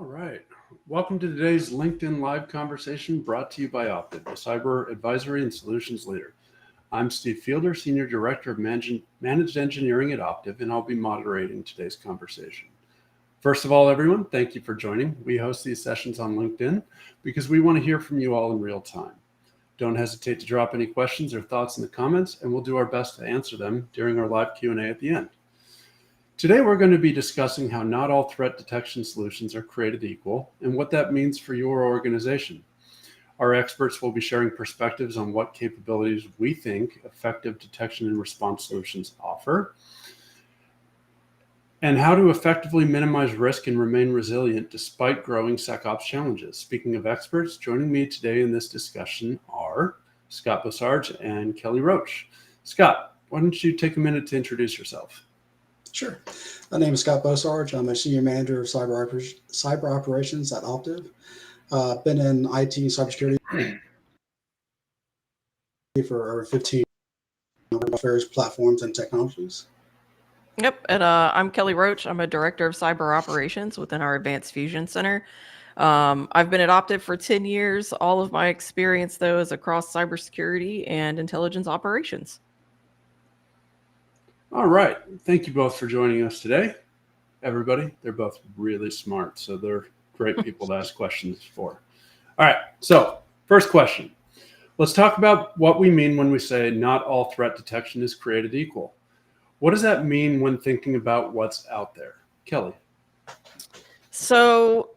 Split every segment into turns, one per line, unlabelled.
All right. Welcome to today's LinkedIn Live conversation brought to you by Opted, the cyber advisory and solutions leader. I'm Steve Fielder, Senior Director of Managed Engineering at Optiv, and I'll be moderating today's conversation. First of all, everyone, thank you for joining. We host these sessions on LinkedIn because we want to hear from you all in real time. Don't hesitate to drop any questions or thoughts in the comments, and we'll do our best to answer them during our live Q&A at the end. Today, we're going to be discussing how not all threat detection solutions are created equal and what that means for your organization. Our experts will be sharing perspectives on what capabilities we think effective detection and response solutions offer, and how to effectively minimize risk and remain resilient despite growing SecOps challenges. Speaking of experts, joining me today in this discussion are Scott Bossarge and Kelly Roach. Scott, why don't you take a minute to introduce yourself?
Sure. My name is Scott Bossarge. I'm a Senior Manager of Cyber Operations at Optiv. Been in IT and cybersecurity for over 15 years, various platforms and technologies.
Yep, and I'm Kelly Roach. I'm a Director of Cyber Operations within our Advanced Fusion Center. I've been at Optiv for 10 years. All of my experience, though, is across cybersecurity and intelligence operations.
All right. Thank you both for joining us today. Everybody, they're both really smart, so they're great people to ask questions for. All right. So first question. Let's talk about what we mean when we say not all threat detection is created equal. What does that mean when thinking about what's out there? Kelly.
So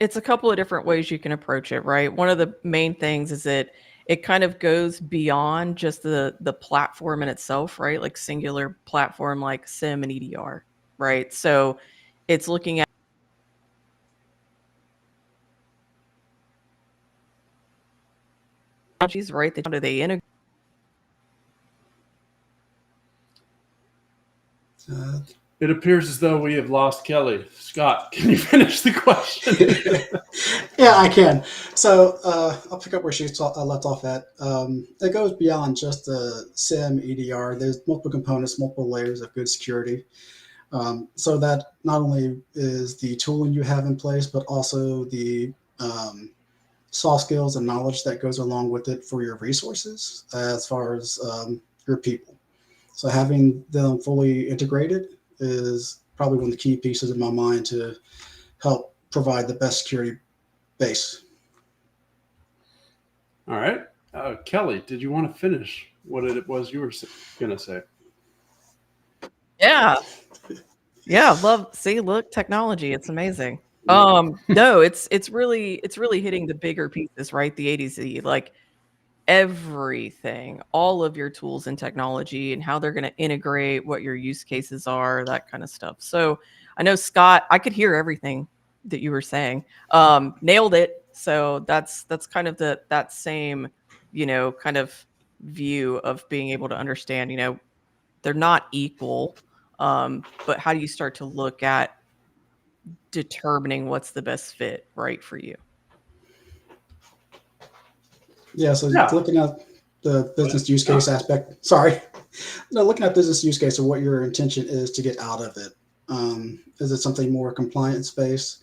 it's a couple of different ways you can approach it, right? One of the main things is that it kind of goes beyond just the platform in itself, right? Like singular platform like SIEM and EDR, right? So it's looking at technologies, right? How do they integrate?
It appears as though we have lost Kelly. Scott, can you finish the question?
Yeah, I can. So I'll pick up where she left off at. It goes beyond just the SIEM, EDR. There's multiple components, multiple layers of good security. So that not only is the tooling you have in place, but also the soft skills and knowledge that goes along with it for your resources as far as your people. So having them fully integrated is probably one of the key pieces in my mind to help provide the best security base.
All right. Kelly, did you want to finish what it was you were going to say?
Yeah. Look, technology, it's amazing. No, it's really hitting the bigger pieces, right? The A to Z, like everything, all of your tools and technology and how they're going to integrate, what your use cases are, that kind of stuff. So I know, Scott, I could hear everything that you were saying. Nailed it. So that's kind of that same, kind of view of being able to understand, they're not equal. But how do you start to look at determining what's the best fit, right, for you?
Yeah, so looking at the business use case aspect, looking at business use case of what your intention is to get out of it. Is it something more compliance based?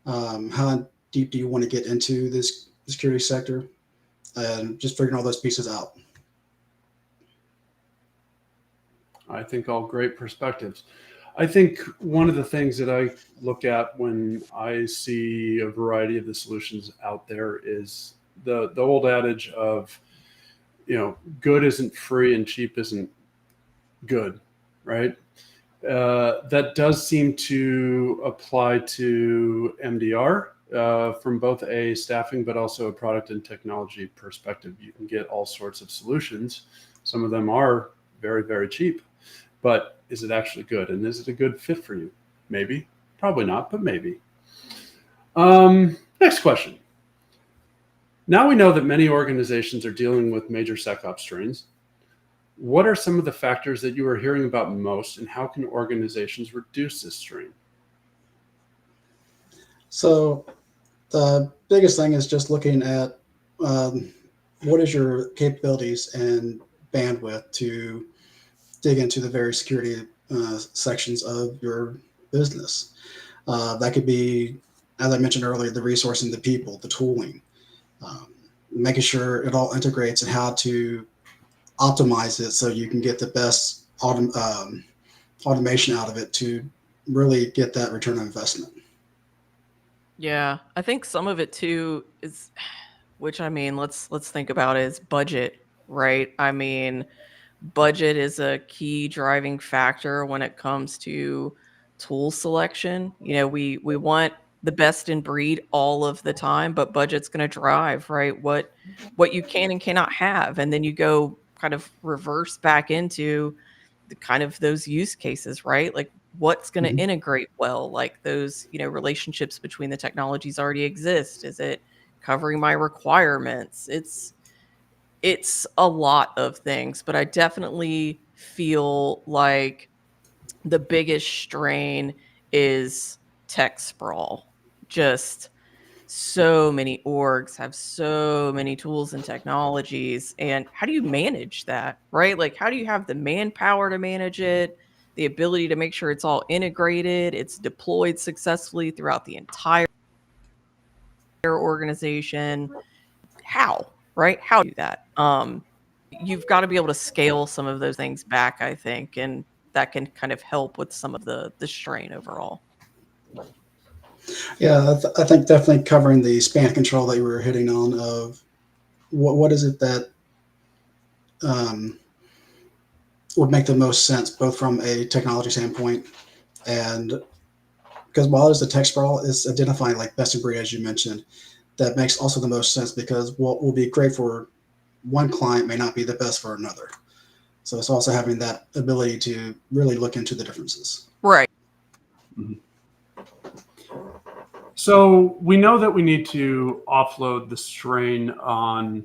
How deep do you want to get into this security sector? And just figuring all those pieces out.
I think all great perspectives. I think one of the things that I look at when I see a variety of the solutions out there is the old adage of, good isn't free and cheap isn't good, right? That does seem to apply to MDR from both a staffing but also a product and technology perspective. You can get all sorts of solutions. Some of them are very, very cheap, but is it actually good? And is it a good fit for you? Maybe, probably not, but maybe. Next question. Now we know that many organizations are dealing with major SecOps strains. What are some of the factors that you are hearing about most, and how can organizations reduce this strain?
So the biggest thing is just looking at what is your capabilities and bandwidth to dig into the various security sections of your business. That could be as I mentioned earlier, the resourcing, the people, the tooling, making sure it all integrates and how to optimize it so you can get the best automation out of it to really get that return on investment.
Yeah, I think some of it too is, which I mean, let's think about it, is budget, right? I mean, budget is a key driving factor when it comes to tool selection. You know, we want the best in breed all of the time, but budget's going to drive, right, what you can and cannot have. And then you go kind of reverse back into the kind of those use cases, right? Like what's going to
Mhm.
integrate well, like those, relationships between the technologies already exist. Is it covering my requirements? It's a lot of things, but I definitely feel like the biggest strain is tech sprawl. Just so many orgs have so many tools and technologies. And how do you manage that, right? Like, how do you have the manpower to manage it, the ability to make sure it's all integrated, it's deployed successfully throughout the entire organization? How, right? How do you do that? You've got to be able to scale some of those things back, I think, and that can kind of help with some of the strain overall.
Yeah, I think definitely covering the span control that you were hitting on of what is it that um, would make the most sense, both from a technology standpoint and because while there's the tech sprawl, it's identifying like best in breed, as you mentioned. That makes also the most sense because what will be great for one client may not be the best for another. So it's also having that ability to really look into the differences.
Right.
Mhm. So we know that we need to offload the strain on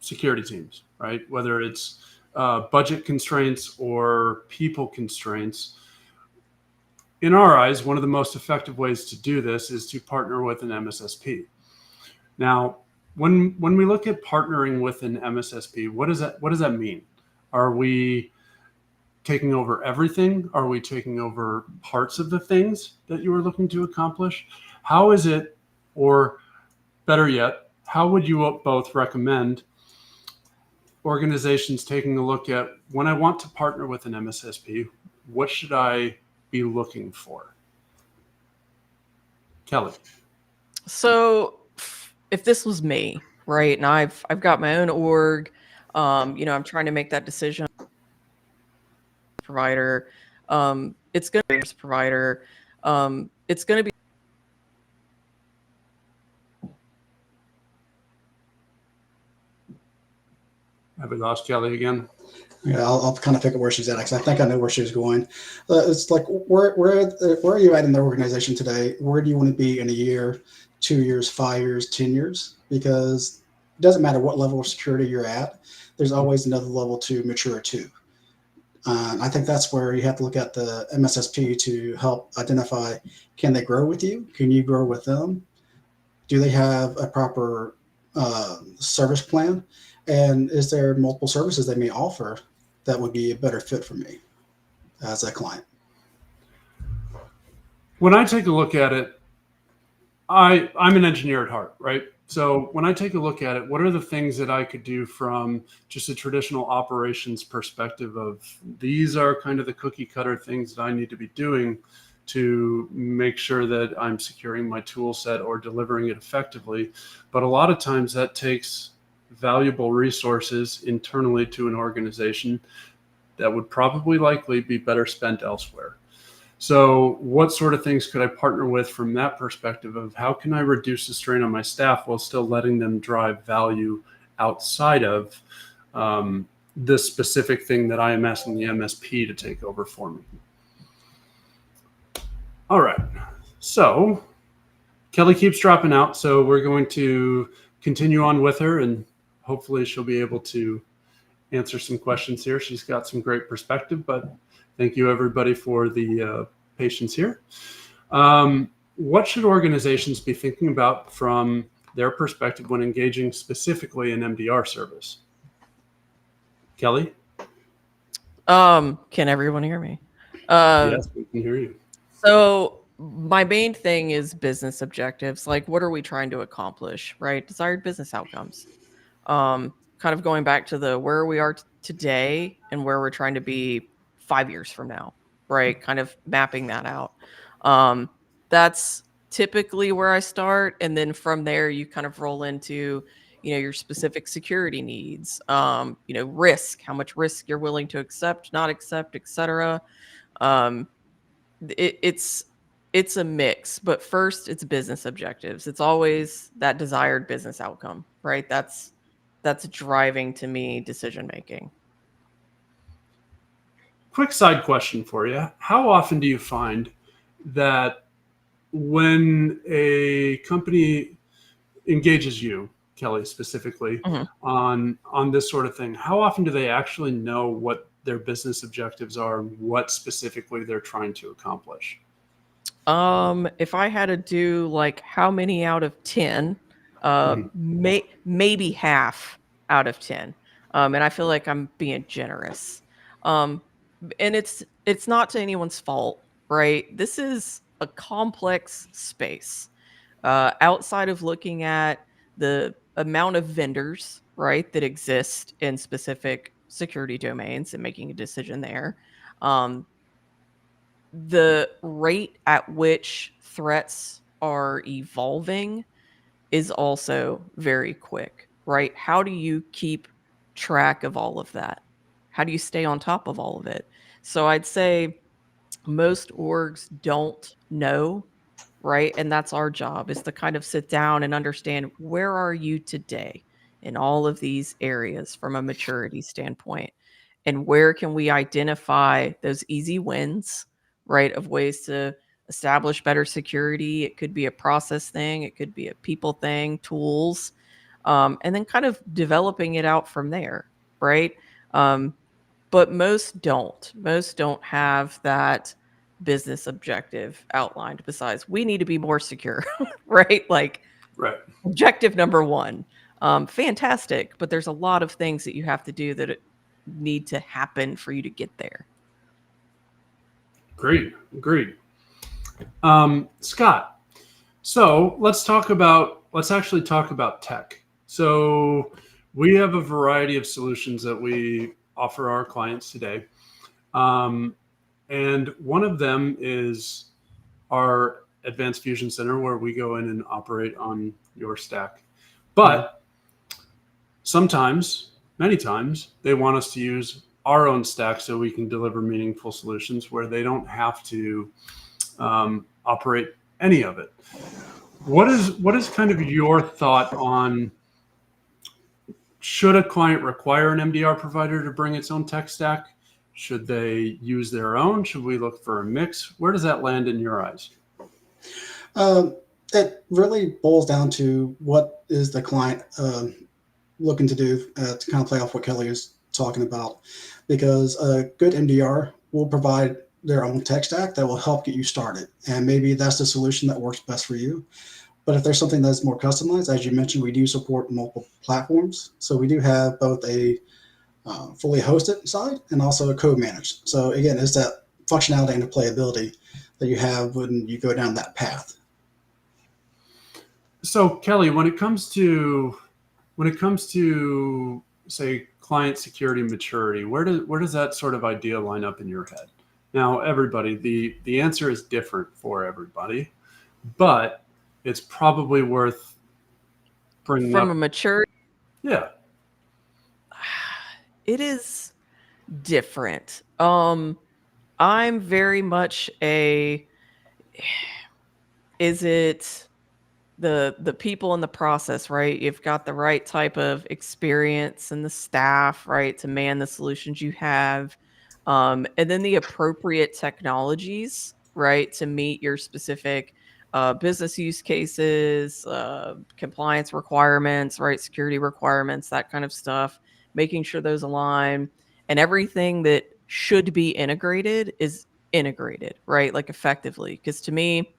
security teams, right? Whether it's budget constraints or people constraints. In our eyes, one of the most effective ways to do this is to partner with an MSSP. Now, when we look at partnering with an MSSP, what does that mean? Are we taking over everything? Are we taking over parts of the things that you are looking to accomplish? How is it, or better yet, how would you both recommend organizations taking a look at when I want to partner with an MSSP, what should I be looking for? Kelly.
So if this was me, right, and I've got my own org, I'm trying to make that decision. Provider, it's going to be a provider. It's going to be.
Have we lost Kelly again?
Yeah, I'll kind of pick up where she's at because I think I know where she's going. It's like where are you at in the organization today? Where do you want to be in a year, 2 years, 5 years, 10 years? Because it doesn't matter what level of security you're at. There's always another level to mature to. I think that's where you have to look at the MSSP to help identify: can they grow with you? Can you grow with them? Do they have a proper service plan? And is there multiple services they may offer that would be a better fit for me as a client?
When I take a look at it, I'm an engineer at heart, right? So when I take a look at it, what are the things that I could do from just a traditional operations perspective of these are kind of the cookie cutter things that I need to be doing to make sure that I'm securing my tool set or delivering it effectively. But a lot of times that takes valuable resources internally to an organization that would probably likely be better spent elsewhere. So what sort of things could I partner with from that perspective of how can I reduce the strain on my staff while still letting them drive value outside of the specific thing that I am asking the MSP to take over for me? All right. So Kelly keeps dropping out, so we're going to continue on with her, and hopefully she'll be able to answer some questions here. She's got some great perspective, but thank you everybody for the patience here. What should organizations be thinking about from their perspective when engaging specifically in MDR service? Kelly?
Can everyone hear me?
Yes, we can hear you.
So my main thing is business objectives. Like, what are we trying to accomplish, right? Desired business outcomes. Kind of going back to the where we are today and where we're trying to be 5 years from now, right? Kind of mapping that out. Um, that's typically where I start, and then from there you kind of roll into, your specific security needs, risk, how much risk you're willing to accept, not accept, etc. Um, it's a mix, but first it's business objectives. It's always that desired business outcome, right? That's driving to me decision making.
Quick side question for you. How often do you find that when a company engages you, Kelly, specifically
Mhm.
on this sort of thing, how often do they actually know what their business objectives are and what specifically they're trying to accomplish?
If I had to do like how many out of 10,
Mhm.
maybe half out of 10. And I feel like I'm being generous. Um, and it's not to anyone's fault, right? This is a complex space. Outside of looking at the amount of vendors, right, that exist in specific security domains and making a decision there, um, the rate at which threats are evolving is also very quick, right? How do you keep track of all of that? How do you stay on top of all of it? So I'd say most orgs don't know, right? And that's our job, is to kind of sit down and understand, where are you today in all of these areas from a maturity standpoint, and where can we identify those easy wins, right, of ways to establish better security. It could be a process thing, it could be a people thing, tools, and then kind of developing it out from there, right? um, but most don't have that business objective outlined, besides we need to be more secure. Right, like
Right.
objective number one. Fantastic, but there's a lot of things that you have to do that need to happen for you to get there.
Agreed. Agreed. Scott, so let's actually talk about tech. So we have a variety of solutions that we offer our clients today. Um, and one of them is our Advanced Fusion Center, where we go in and operate on your stack. But sometimes, many times, they want us to use our own stack so we can deliver meaningful solutions where they don't have to operate any of it. What is kind of your thought on, should a client require an MDR provider to bring its own tech stack? Should they use their own? Should we look for a mix? Where does that land in your eyes?
It really boils down to what is the client looking to do, to kind of play off what Kelly is talking about, because a good MDR will provide their own tech stack that will help get you started. And maybe that's the solution that works best for you. But if there's something that's more customized, as you mentioned, we do support multiple platforms. So we do have both a fully hosted side and also a code managed. So again, it's that functionality and the playability that you have when you go down that path.
So Kelly, when it comes to say client security maturity, where does that sort of idea line up in your head? Now, everybody, the answer is different for everybody, but it's probably worth bringing
From
up.
a mature,
Yeah.
it is different. I'm very much a, is it the people in the process, right? You've got the right type of experience and the staff, right, to man the solutions you have, and then the appropriate technologies, right, to meet your specific business use cases, compliance requirements, right, security requirements, that kind of stuff. Making sure those align, and everything that should be integrated is integrated, right, like effectively. Because to me,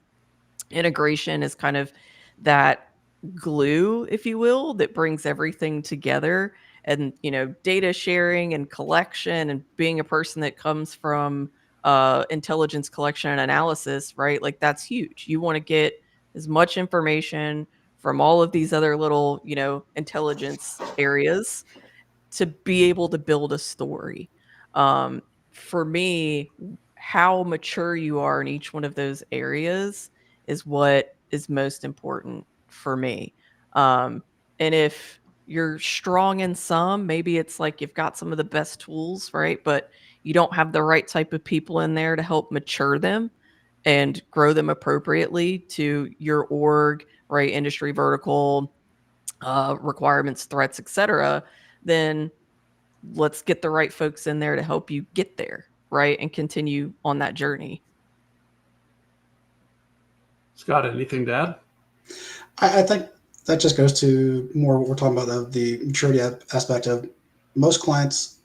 integration is kind of that glue, if you will, that brings everything together. And, data sharing and collection, and being a person that comes from intelligence collection and analysis, right? Like that's huge. You want to get as much information from all of these other little, intelligence areas to be able to build a story. For me, how mature you are in each one of those areas is what is most important for me. And if you're strong in some, maybe it's like you've got some of the best tools, right? But you don't have the right type of people in there to help mature them and grow them appropriately to your org, right? Industry vertical, requirements, threats, etc. Then let's get the right folks in there to help you get there, right? And continue on that journey.
Scott, anything to add?
I think that just goes to more what we're talking about, the maturity aspect of most clients,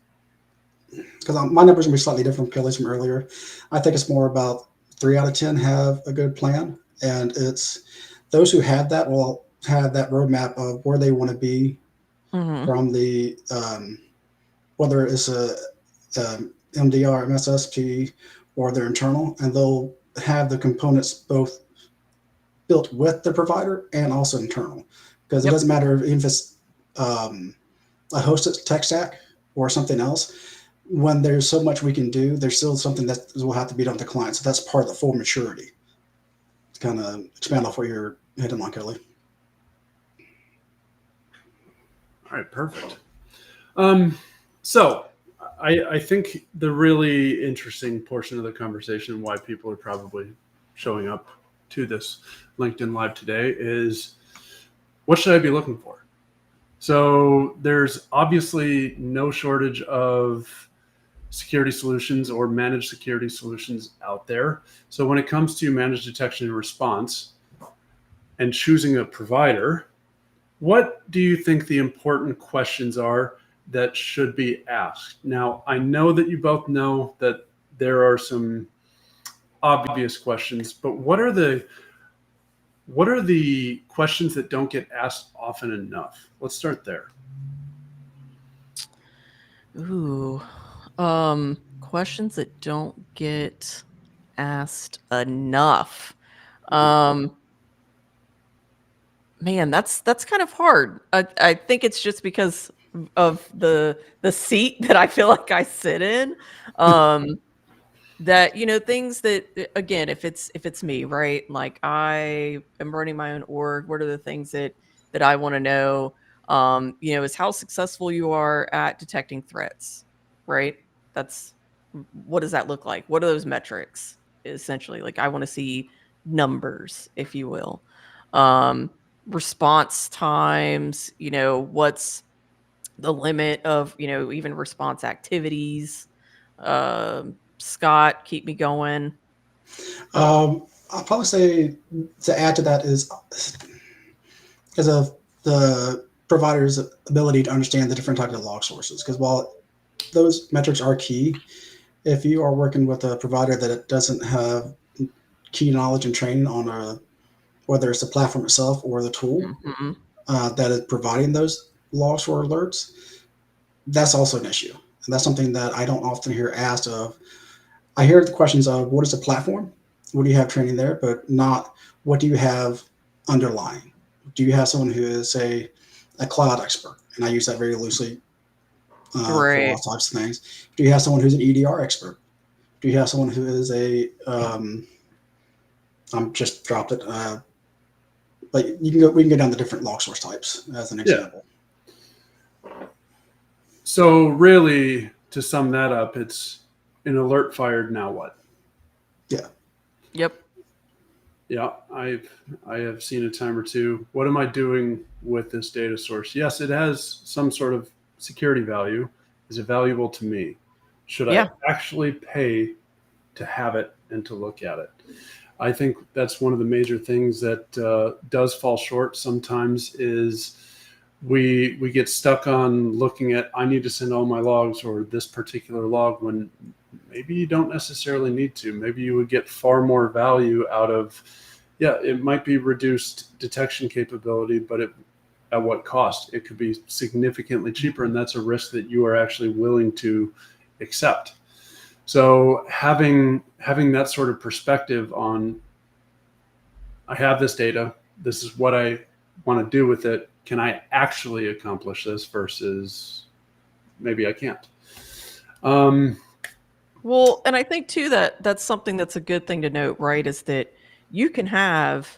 because my numbers are going to be slightly different from Kelly's from earlier. I think it's more about 3 out of 10 have a good plan. And it's those who have that will have that roadmap of where they want to be from the, whether it's a MDR, MSSP, or their internal, and they'll have the components both built with the provider and also internal. Because it doesn't matter if it's a hosted tech stack or something else. When there's so much we can do, there's still something that will have to be done with the client. So that's part of the full maturity. To kind of expand off what you're hitting on, Kelly.
All right, perfect. So I think the really interesting portion of the conversation, why people are probably showing up to this LinkedIn Live today, is what should I be looking for? So there's obviously no shortage of security solutions or managed security solutions out there. So when it comes to managed detection and response and choosing a provider, what do you think the important questions are that should be asked? Now, I know that you both know that there are some obvious questions, but what are the questions that don't get asked often enough? Let's start there.
Ooh, questions that don't get asked enough. Man, that's kind of hard. I think it's just because of the seat that I feel like I sit in. That things that, again, if it's me, right? Like I am running my own org. What are the things that I want to know? Is how successful you are at detecting threats, right? That's what does that look like? What are those metrics? Essentially, like I want to see numbers, if you will. Response times, what's the limit of, even response activities. Scott, keep me going.
I'll probably say to add to that is because of the provider's ability to understand the different types of log sources. Because while those metrics are key, if you are working with a provider that doesn't have key knowledge and training on whether it's the platform itself or the tool that is providing those logs or alerts, that's also an issue. And that's something that I don't often hear asked of. I hear the questions of what is the platform? What do you have training there? But not what do you have underlying? Do you have someone who is a cloud expert? And I use that very loosely for all types of things. Do you have someone who's an EDR expert? Do you have someone who is I'm just dropped it. But we can go down the different log source types as an example.
So really, to sum that up, it's an alert fired. Now what?
Yeah.
Yep.
Yeah, I have seen a time or two. What am I doing with this data source? Yes, it has some sort of security value. Is it valuable to me? Should I actually pay to have it and to look at it? I think that's one of the major things that does fall short sometimes is we get stuck on looking at, I need to send all my logs or this particular log when maybe you don't necessarily need to. Maybe you would get far more value out of, it might be reduced detection capability, but at what cost? It could be significantly cheaper, and that's a risk that you are actually willing to accept. So having that sort of perspective on, I have this data, this is what I want to do with it. Can I actually accomplish this versus maybe I can't?
Well, and I think too that that's something that's a good thing to note, right? Is that you can have,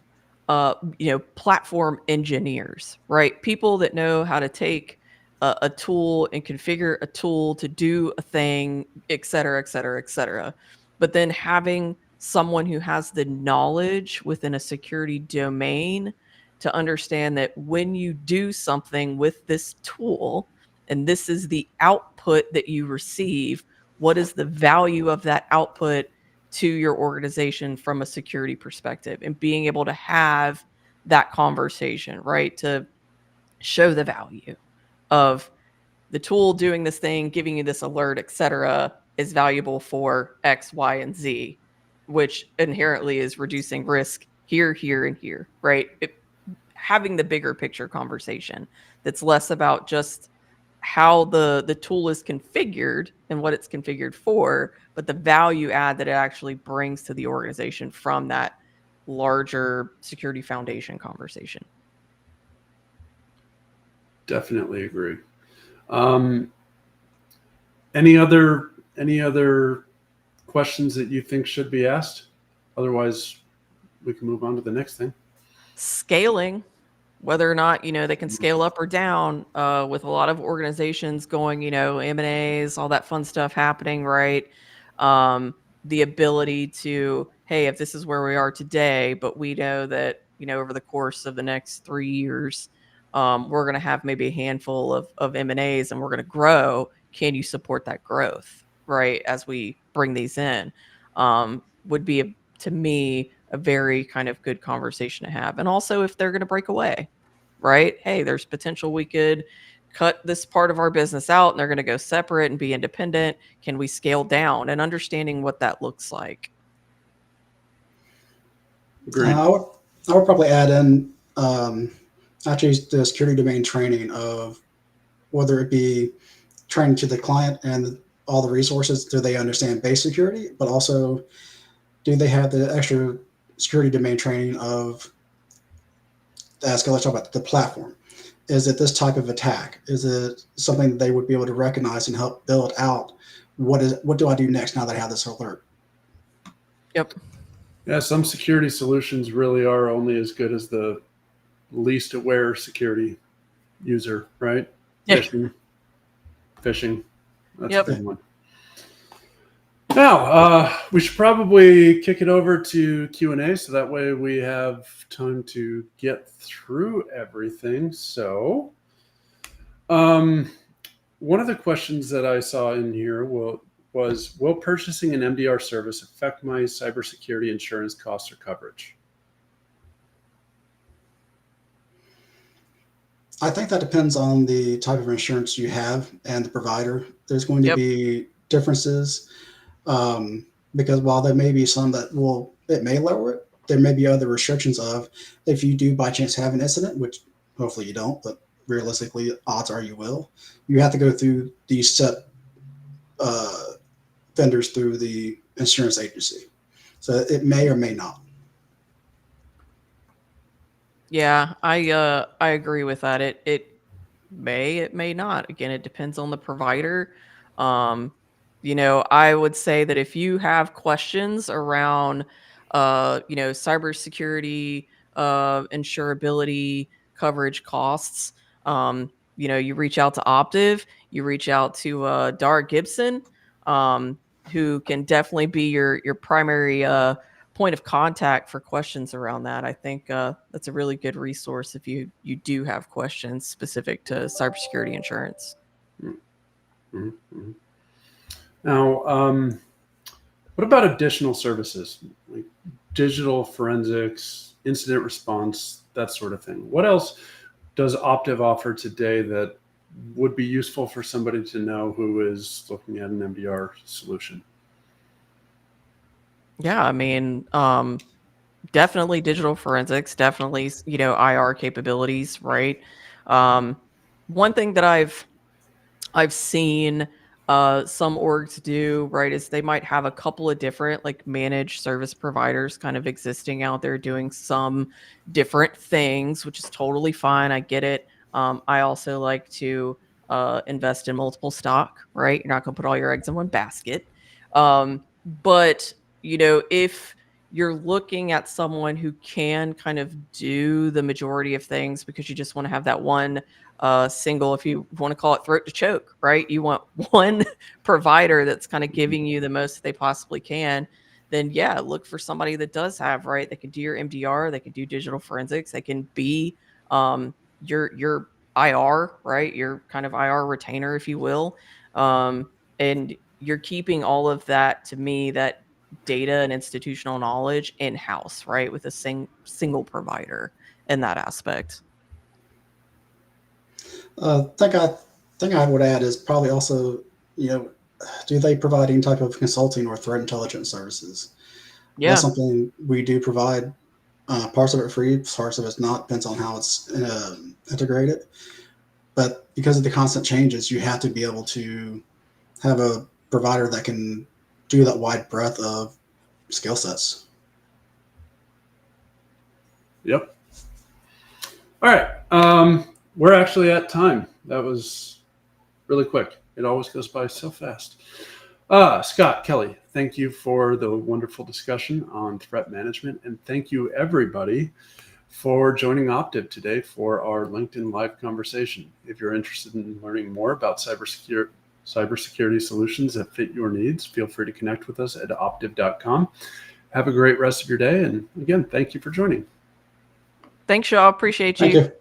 platform engineers, right? People that know how to take a tool and configure a tool to do a thing, et cetera, et cetera, et cetera. But then having someone who has the knowledge within a security domain to understand that when you do something with this tool, and this is the output that you receive, what is the value of that output to your organization from a security perspective, and being able to have that conversation, right? To show the value of the tool doing this thing, giving you this alert, etc., is valuable for X, Y, and Z, which inherently is reducing risk here, here, and here, right? Having the bigger picture conversation that's less about just how the tool is configured and what it's configured for, but the value add that it actually brings to the organization from that larger security foundation conversation.
Definitely agree. Any other questions that you think should be asked? Otherwise, we can move on to the next thing.
Scaling, whether or not they can scale up or down, with a lot of organizations going, M&As, all that fun stuff happening, right? The ability to, hey, if this is where we are today, but we know that over the course of the next 3 years, we're going to have maybe a handful of M&As and we're going to grow. Can you support that growth, right, as we bring these in? Would be, to me, a very kind of good conversation to have. And also if they're going to break away, right? Hey, there's potential we could cut this part of our business out and they're going to go separate and be independent. Can we scale down? And understanding what that looks like.
Agreed.
I would probably add in actually the security domain training of whether it be training to the client and all the resources. Do they understand base security, but also do they have the extra security domain training of, let's talk about the platform. Is it this type of attack? Is it something that they would be able to recognize and help build out? What do I do next now that I have this alert?
Yep.
Yeah, some security solutions really are only as good as the least aware security user, right?
Yeah.
Phishing. That's
Yep.
a big one. Now, we should probably kick it over to Q&A so that way we have time to get through everything. So one of the questions that I saw in here was, will purchasing an MDR service affect my cybersecurity insurance costs or coverage?
I think that depends on the type of insurance you have and the provider. There's going to be differences. Because while there may be some that it may lower it, there may be other restrictions of, if you do by chance have an incident, which hopefully you don't, but realistically odds are you will, you have to go through these set vendors through the insurance agency. So it may or may not.
Yeah, I agree with that. It may not. Again, it depends on the provider. I would say that if you have questions around cybersecurity, insurability, coverage costs, you reach out to Optiv, you reach out to Dar Gibson, who can definitely be your primary point of contact for questions around that. I think that's a really good resource if you do have questions specific to cybersecurity insurance.
Mm-hmm. Mm-hmm. Now, what about additional services like digital forensics, incident response, that sort of thing? What else does Optiv offer today that would be useful for somebody to know who is looking at an MDR solution?
Yeah, I mean, definitely digital forensics, definitely, IR capabilities, right? One thing that I've seen some orgs do, right, is they might have a couple of different like managed service providers kind of existing out there doing some different things, which is totally fine. I get it. I also like to invest in multiple stock, right? You're not going to put all your eggs in one basket. But, if you're looking at someone who can kind of do the majority of things because you just want to have that one single, if you want to call it throat to choke, right? You want one provider that's kind of giving you the most that they possibly can. Then yeah, look for somebody that does have, right? They can do your MDR, they can do digital forensics, they can be your IR, right? Your kind of IR retainer, if you will. And you're keeping all of that, to me, that data and institutional knowledge in-house, right? With a single provider in that aspect.
Thing I would add is probably also, do they provide any type of consulting or threat intelligence services?
Yeah.
That's something we do provide. Parts of it free, parts of it's not. Depends on how it's integrated. But because of the constant changes, you have to be able to have a provider that can do that wide breadth of skill sets.
Yep. All right. We're actually at time. That was really quick. It always goes by so fast. Scott, Kelly, thank you for the wonderful discussion on threat management. And thank you, everybody, for joining Optiv today for our LinkedIn Live conversation. If you're interested in learning more about cybersecurity solutions that fit your needs, feel free to connect with us at optiv.com. Have a great rest of your day. And again, thank you for joining.
Thanks, y'all. Appreciate you.
Thank you.